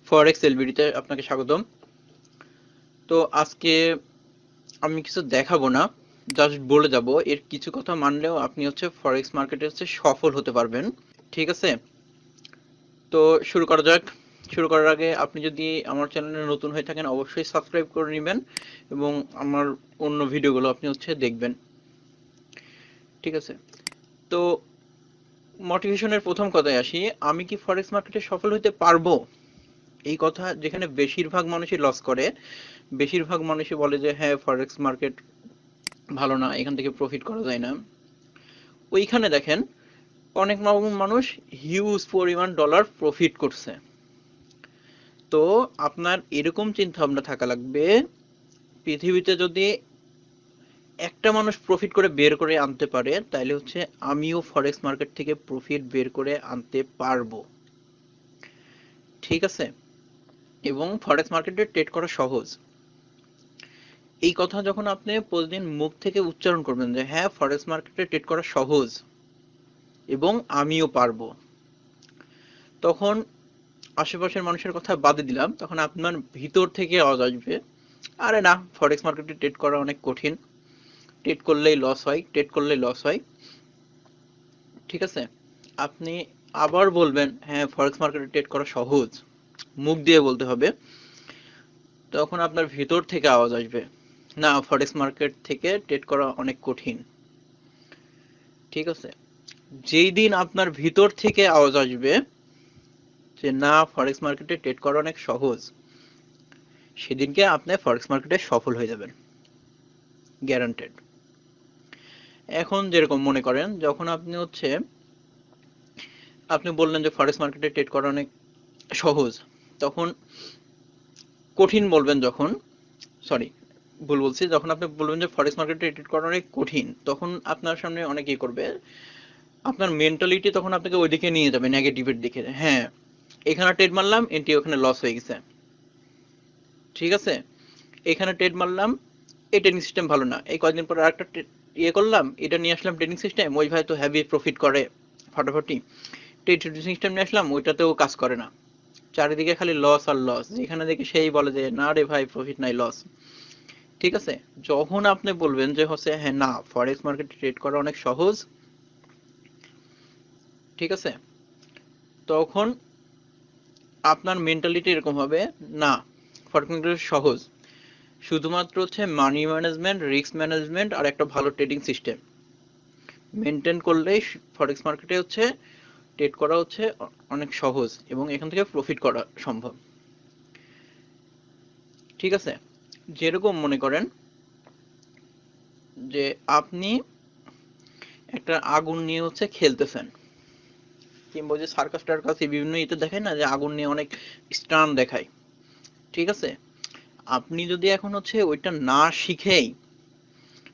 ফরেক্স এলবিডিতে আপনাকে স্বাগতম। তো আজকে আমি কিছু দেখাবো না, জাস্ট বলে যাব এর কিছু কথা মানলেও আপনি ফরেক্স মার্কেটে সফল হতে পারবেন। ঠিক আছে, তো শুরু করা যাক। শুরু করার আগে আপনি যদি আমার চ্যানেলে নতুন হয়ে থাকেন অবশ্যই সাবস্ক্রাইব করে নেবেন এবং আমার অন্য ভিডিওগুলো আপনি দেখবেন। ঠিক আছে, তো মোটিভেশনের প্রথম কথায় আসি, আমি কি ফরেক্স মার্কেটে সফল হতে পারবো? এই কথা যেখানে বেশিরভাগ মানুষই লস করে, বেশিরভাগ মানুষই বলে যে হ্যাঁ ফরেক্স মার্কেট ভালো না, এখান থেকে প্রফিট করা যায় না, ওইখানে দেখেন অনেক মানুষ হিউজ পরিমাণ ডলার প্রফিট করছে। তো আপনার এরকম চিন্তা ভাবনা থাকা লাগবে, পৃথিবীতে যদি একটা মানুষ প্রফিট করে বের করে আনতে পারে তাহলে আমিও ফরেক্স মার্কেট থেকে প্রফিট বের করে আনতে পারবো। ঠিক আছে, এবং ফরেক্স মার্কেটে ট্রেড করা সহজ। এই কথা যখন আপনি প্রতিদিন মুখ থেকে উচ্চারণ করবেন যে হ্যাঁ ফরেক্স মার্কেটে ট্রেড করা সহজ এবং আমিও পারবো, তখন আশেপাশের মানুষের কথা বাদে দিলাম, তখন আপনার ভিতর থেকে আওয়াজ আসবে আরে না, ফরেক্স মার্কেটে ট্রেড করা অনেক কঠিন, ট্রেড করলেই লস হয়, ট্রেড করলেই লস হয়। ঠিক আছে, আপনি আবার বলবেন হ্যাঁ ফরেক্স মার্কেটে ট্রেড করা সহজ, মুখ দিয়ে বলতে হবে, তখন আপনার ভিতর থেকে আওয়াজ আসবে না, ফরেক্স মার্কেট থেকে ট্রেড করা অনেক কঠিন। ঠিক আছে, যেই দিন আপনার ভিতর থেকে আওয়াজ আসবে যে না ফরেক্স মার্কেটে ট্রেড করা অনেক সহজ, সেদিনকে আপনি ফরেক্স মার্কেটে সফল হয়ে যাবেন, গ্যারান্টেড। এখন যেরকম মনে করেন যখন আপনি বললেন যে ফরেক্স মার্কেটে ট্রেড করা অনেক সহজ, তখন কঠিন বলবেন যখন, সরি ভুল বলছি, যখন আপনি বলবেন যে ফরেক্স মার্কেটে ট্রেড করা অনেক কঠিন, তখন আপনার সামনে অনেক কি করবে, আপনার মেন্টালিটি তখন আপনাকে ওইদিকে নিয়ে যাবে, নেগেটিভের দিকে। হ্যাঁ এখানে ট্রেড মারলাম, এন্টি ওখানে লস হয়ে গেছে। ঠিক আছে, এখানে ট্রেড মারলাম, এই ট্রেডিং সিস্টেম ভালো না, এই কয়েকদিন পর আরেকটা ইয়ে করলাম, এটা নিয়ে আসলাম ট্রেডিং সিস্টেম, ওই ভাই তো হেভি প্রফিট করে ফাটাফাটি, ট্রেডিং সিস্টেম নিয়ে আসলাম, ওইটাতেও কাজ করে না, চারিদিকে খালি লস আর লস, যেখানে দেখি সেই বলে যে না রে ভাই প্রফিট নাই, লস। ঠিক আছে, যখন আপনি বলবেন যে হ্যাঁ না ফরেক্স মার্কেটে ট্রেড করা অনেক সহজ, ঠিক আছে, তখন আপনার মেন্টালিটি এরকম হবে না ফরেক্স মার্কেট সহজ, শুধুমাত্র মানি ম্যানেজমেন্ট, রিস্ক ম্যানেজমেন্ট আর একটা ভালো ট্রেডিং সিস্টেম মেনটেন করলেই ফরেক্স মার্কেটে ট্রেড করা অনেক সহজ এবং এখান থেকে প্রফিট করা সম্ভব। ঠিক আছে, যেরকম মনে করেন যে আপনি একটা আগুন নিয়ে খেলতেছেন, কিংবা যে সার্কাস টার্কাস বিভিন্ন ইতে দেখায় না যে আগুন নিয়ে অনেক স্টান দেখায়। ঠিক আছে, আপনি যদি এখন ওইটা না শিখেই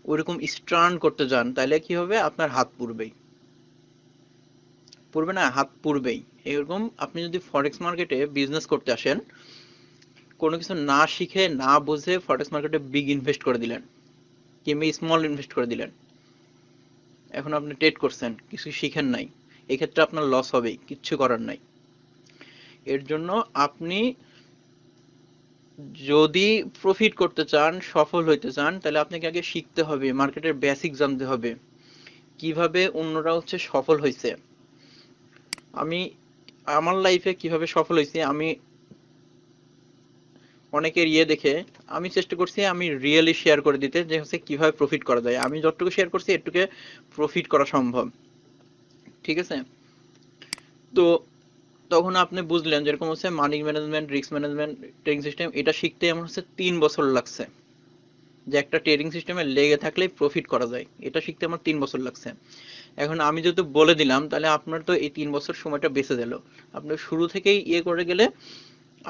ওইরকম স্টান করতে যান তাহলে কি হবে, আপনার হাত পুড়বেই, পুড়বে না, হাত পুড়বেই। এরকম আপনি যদি ফরেক্স মার্কেটে বিজনেস করতে আসেন, কোনো কিছু না শিখে না বুঝে ফরেক্স মার্কেটে বিগ ইনভেস্ট করে দিলেন কিংবা স্মল ইনভেস্ট করে দিলেন, এখন আপনি ট্রেড করছেন, কিছু শিখেন নাই, এক্ষেত্রে আপনার লস হবেই, কিচ্ছু করার নাই। এর জন্য আপনি যদি প্রফিট করতে চান, সফল হইতে চান, তাহলে আপনাকে আগে শিখতে হবে, মার্কেটের বেসিক জানতে হবে, কিভাবে অন্যরা সফল হয়েছে। আমি আমার লাইফে কিভাবে সফল হয়েছি, আমি অনেকের দেখে আমি চেষ্টা করছি আমি রিয়েলি শেয়ার করে দিতে, যে কিভাবে প্রফিট করা যায়, আমি যতটুকু শেয়ার করছি এটুকু প্রফিট করা সম্ভব। ঠিক আছে, তো তখন আপনি বুঝলেন যেরকম money management, risk management, trading system, এটা শিখতে আমার 3 বছর লাগছে, যে একটা ট্রেডিং সিস্টেমে লেগে থাকলেই প্রফিট করা যায়, এটা শিখতে আমার 3 বছর লাগছে। এখন আমি যেহেতু বলে দিলাম, তাহলে আপনার তো এই 3 বছর সময়টা বেঁচে গেল, আপনি শুরু থেকেই করে গেলে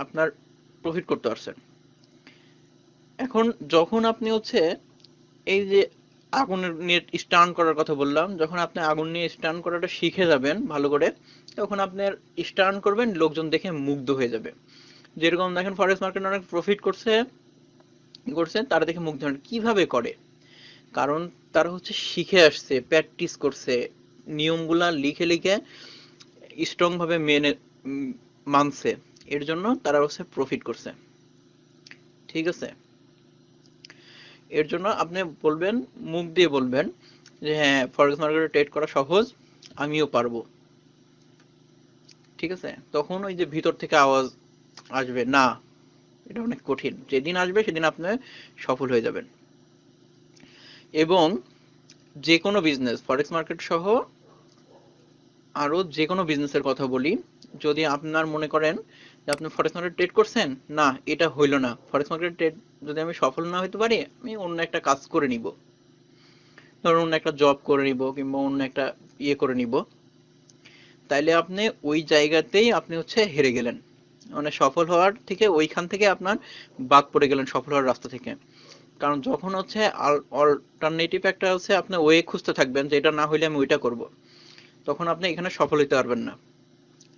আপনার প্রফিট করতে পারছেন। এখন যখন আপনি এই যে আগুন নিয়ে স্টান করার কথা বললাম, যখন আপনি আগুন নিয়ে স্টান করাটা শিখে যাবেন ভালো করে, তখন আপনার স্টান করবেন, লোকজন দেখে মুগ্ধ হয়ে যাবে। যেরকম দেখেন ফরেক্স মার্কেট অনেক প্রফিট করছে করছে, তারা দেখে মুগ্ধ হন, কিভাবে করে, কারণ তারা শিখে আসছে, প্র্যাকটিস করছে, নিয়মগুলা লিখে লিখে স্ট্রং ভাবে মেনে মানছে, এর জন্য তারা হচ্ছে প্রফিট করছে। ঠিক আছে, এর জন্য আপনি বলবেন, মুখ দিয়ে বলবেন যে হ্যাঁ ফরেক্স মার্কেটে ট্রেড করা সহজ, আমিও পারবো। ঠিক আছে, তখন ওই যে ভিতর থেকে আওয়াজ আসবে না, এটা অনেক কঠিন। যেদিন আসবে সেদিন আপনি সফল হয়ে যাবেন। এবং যে কোনো বিজনেস, ফরেক্স মার্কেট সহ আরো যে কোনো বিজনেসের কথা বলি, যদি আপনার মনে করেন যে আপনি ফরেক্স মার্কেট ট্রেড করছেন, না এটা হইলো না, ফরেক্স মার্কেট ট্রেড যদি আমি সফল না হতে পারি, আমি অন্য একটা কাজ করে নিব, ধরুন অন্য একটা জব করে নিব কিংবা অন্য একটা ইয়ে করে নিব, তাইলে আপনি ওই জায়গাতেই আপনি হচ্ছে হেরে গেলেন। মানে সফল হওয়ার থেকে ওইখান থেকে আপনার বাদ পড়ে গেলেন, সফল হওয়ার রাস্তা থেকে। কারণ যখন হচ্ছে অল্টারনেটিভ একটা হচ্ছে আপনি ওয়ে খুঁজতে থাকবেন যে এটা না হইলে আমি ওইটা করব, তখন আপনি এখানে সফল হতে পারবেন না,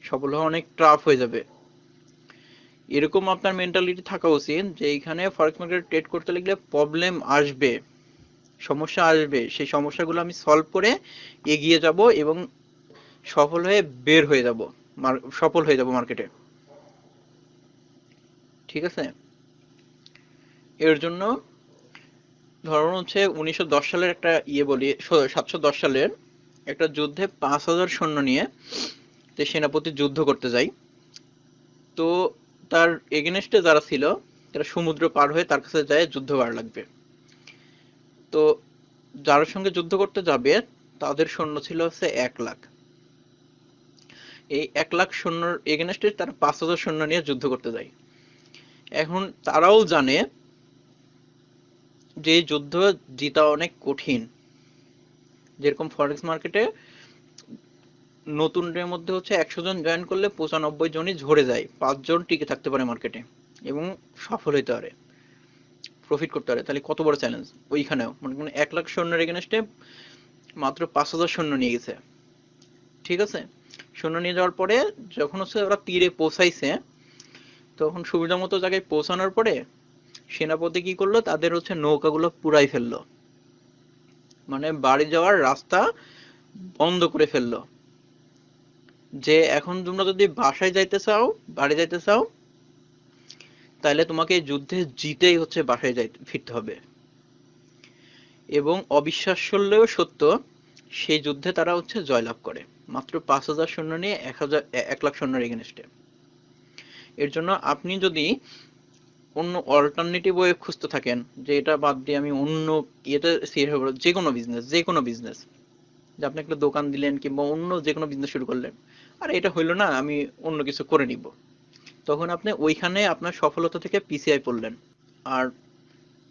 সফল হওয়া অনেক টাফ হয়ে যাবে। এরকম আপনার মেন্টালিটি থাকা উচিত যে এখানে ফরেক্স মার্কেট ট্রেড করতে লাগলে প্রবলেম আসবে, সমস্যা আসবে, সেই সমস্যাগুলো আমি সলভ করে এগিয়ে যাব এবং সফল হয়ে বের হয়ে যাব, সফল হয়ে যাব মার্কেটে। ঠিক আছে, এর জন্য ধরুন হচ্ছে 1910 সালের একটা ইয়ে বলি, 710 সালের একটা যুদ্ধে 5000 সৈন্য নিয়ে যে সেনাপতি যুদ্ধ করতে যায়। তো তার এগেনস্টে যারা ছিল তারা সমুদ্র পার হয়ে তার কাছে যায় যুদ্ধ করা লাগবে। তো যার সঙ্গে যুদ্ধ করতে যাবে তাদের সৈন্য ছিল হচ্ছে 1 লাখ। এই 1 লাখ সৈন্যর এগেনস্টে তারা 5000 সৈন্য নিয়ে যুদ্ধ করতে যায়। এখন তারাও জানে যে যুদ্ধ জিতা অনেক কঠিন। যেরকম ফরেক্স মার্কেটে নতুনদের মধ্যে হচ্ছে 100 জন জয়েন করলে 95 জনই ঝরে যায়, 5 জন টিকে থাকতে পারে মার্কেটে এবং সফল হতে পারে, প্রফিট করতে পারে। তাহলে কত বড় চ্যালেঞ্জ! ওইখানেও মনে করেন 1 লাখ সৈন্যের এগেনস্টে মাত্র 5000 সৈন্য নিয়ে গেছে। ঠিক আছে, সৈন্য নিয়ে যাওয়ার পরে যখন হচ্ছে ওরা তীরে পৌঁছাইছে, তখন সুবিধা মতো জায়গায় পৌঁছানোর পরে সেনাপতি কি করলো, তাদের হচ্ছে নৌকাগুলো পুরাই ফেললো, মানে বাড়ি যাওয়ার রাস্তা বন্ধ করে ফেললো। যে এখন তোমরা যদি বাসায় যাইতে চাও, বাড়ি যাইতে চাও, তাহলে তোমাকে এই যুদ্ধে জিতেই হচ্ছে বাসায় যাইতে ফিরতে হবে। এবং অবিশ্বাস্য হলেও সত্য, সেই যুদ্ধে তারা হচ্ছে জয়লাভ করে মাত্র 5000 সৈন্য নিয়ে 1 লাখ সৈন্যের এগেনস্টে। এর জন্য আপনি যদি অন্য অল্টারনেটিভ ওয়ে খুঁজতে থাকেন যে এটা বাদ দিয়ে আমি অন্য ইয়েতে সিরিয়াস হবো, যে কোনো বিজনেস যে আপনি একটা দোকান দিলেন কিংবা অন্য যে কোনো বিজনেস শুরু করলেন, আর এটা হইলো না আমি অন্য কিছু করে নিব, তখন আপনি ওইখানে আপনার সফলতা থেকে পিছিয়ে পড়লেন। আর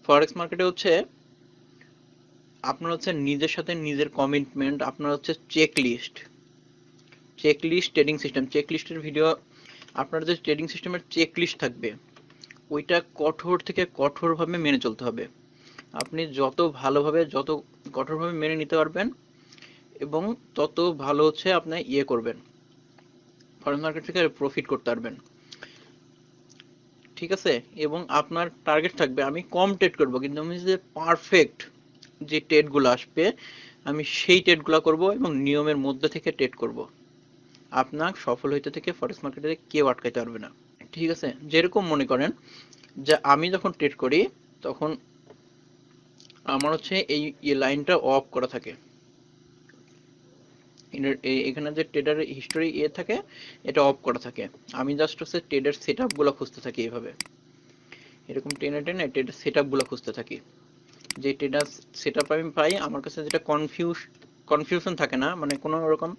ফরেক্স মার্কেটে হচ্ছে আপনার হচ্ছে নিজের সাথে নিজের কমিটমেন্ট, আপনার হচ্ছে checklist trading system, check লিস্টের ভিডিও, আপনার যে ট্রেডিং সিস্টেমের চেক লিস্ট থাকবে ওইটা কঠোর থেকে কঠোরভাবে মেনে চলতে হবে। আপনি যত ভালোভাবে যত কঠোরভাবে মেনে নিতে পারবেন এবং তত ভালো হচ্ছে আপনি ইয়ে করবেন, ফরেক্স মার্কেট থেকে প্রফিট করতে পারবেন। ঠিক আছে, এবং আপনার টার্গেট থাকবে আমি কম ট্রেড করব, কিন্তু আমি যে পারফেক্ট যে ট্রেডগুলো আসবে আমি সেই ট্রেডগুলো করব এবং নিয়মের মধ্যে থেকে ট্রেড করব। আপনার সফল হইতে থেকে ফরেক্স মার্কেটে কেউ আটকাইতে পারবে না। ঠিক আছে, যেরকম মনে করেন যে আমি যখন ট্রেড করি তখন আমার হচ্ছে এই লাইনটা অফ করা থাকে, এখানে যে ট্রেডার হিস্টোরি থাকে এটা অফ করা থাকে। আমি জাস্ট হচ্ছে ট্রেডের সেট আপ গুলো খুঁজতে থাকি, এইভাবে এরকম টেনে টেনে ট্রেডের সেট আপ গুলো খুঁজতে থাকি। যে ট্রেডার সেট আপ আমি পাই আমার কাছে, যেটা কনফিউশন থাকে না, মানে কোনো রকম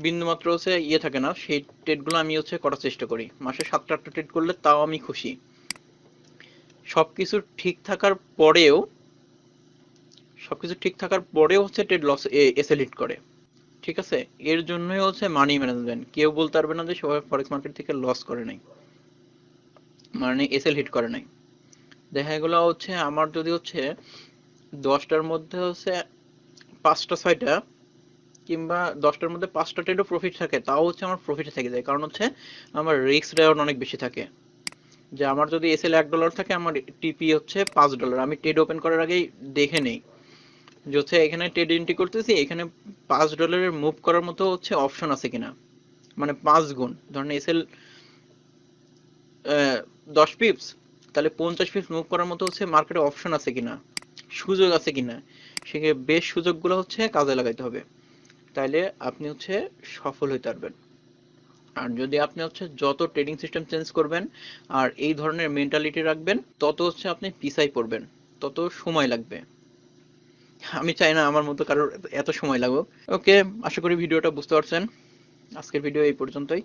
বিন্দুমাত্র হচ্ছে থাকে না, সেই ট্রেডগুলো আমি হচ্ছে করার চেষ্টা করি। মাসে 7-8টা ট্রেড করলে তাও আমি খুশি। সবকিছু ঠিক থাকার পরেও সবকিছু ঠিক থাকার পরেও হচ্ছে ট্রেড লস এসএল হিট করে। ঠিক আছে, এর জন্যই হচ্ছে মানি ম্যানেজমেন্ট। কেউ বলতে পারবে না যে সবাই ফরেক্স মার্কেট থেকে লস করে নাই, মানে এসএল হিট করে নাই। দেখা গেলো হচ্ছে আমার যদি হচ্ছে 10টার মধ্যে হচ্ছে 5টা 6টা কিংবা 10টার মধ্যে 5টা ট্রেডও প্রফিট থাকে, তাও হচ্ছে আমার প্রফিটে থেকে যায়, কারণ হচ্ছে আমার রিস্ক রেওয়ার্ড অনেক বেশি থাকে। যে আমার যদি এসএল $1 থাকে, আমার টিপি হচ্ছে $5, আমি ট্রেড ওপেন করার আগেই দেখে নেই যে হচ্ছে এখানে ট্রেড এন্ট্রি করতেছি, এখানে $5 মুভ করার মতো হচ্ছে অপশন আছে কিনা। মানে 5 গুণ, ধরেন এসএল 10 পিপস, তাহলে 50 পিপস মুভ করার মতো হচ্ছে মার্কেটে অপশন আছে কিনা, সুযোগ আছে কিনা, সেক্ষেত্রে বেশ সুযোগগুলো হচ্ছে কাজে লাগাইতে হবে, তাইলে আপনি হচ্ছে সফল হইতে পারবেন। আর যদি আপনি হচ্ছে যত ট্রেডিং সিস্টেম চেঞ্জ করবেন আর এই ধরনের মেন্টালিটি রাখবেন, তত হচ্ছে আপনি পিছাই পড়বেন, তত সময় লাগবে। আমি চাই না আমার মতো কারোর এত সময় লাগুক। ওকে, আশা করি ভিডিওটা বুঝতে পারছেন। আজকের ভিডিও এই পর্যন্তই।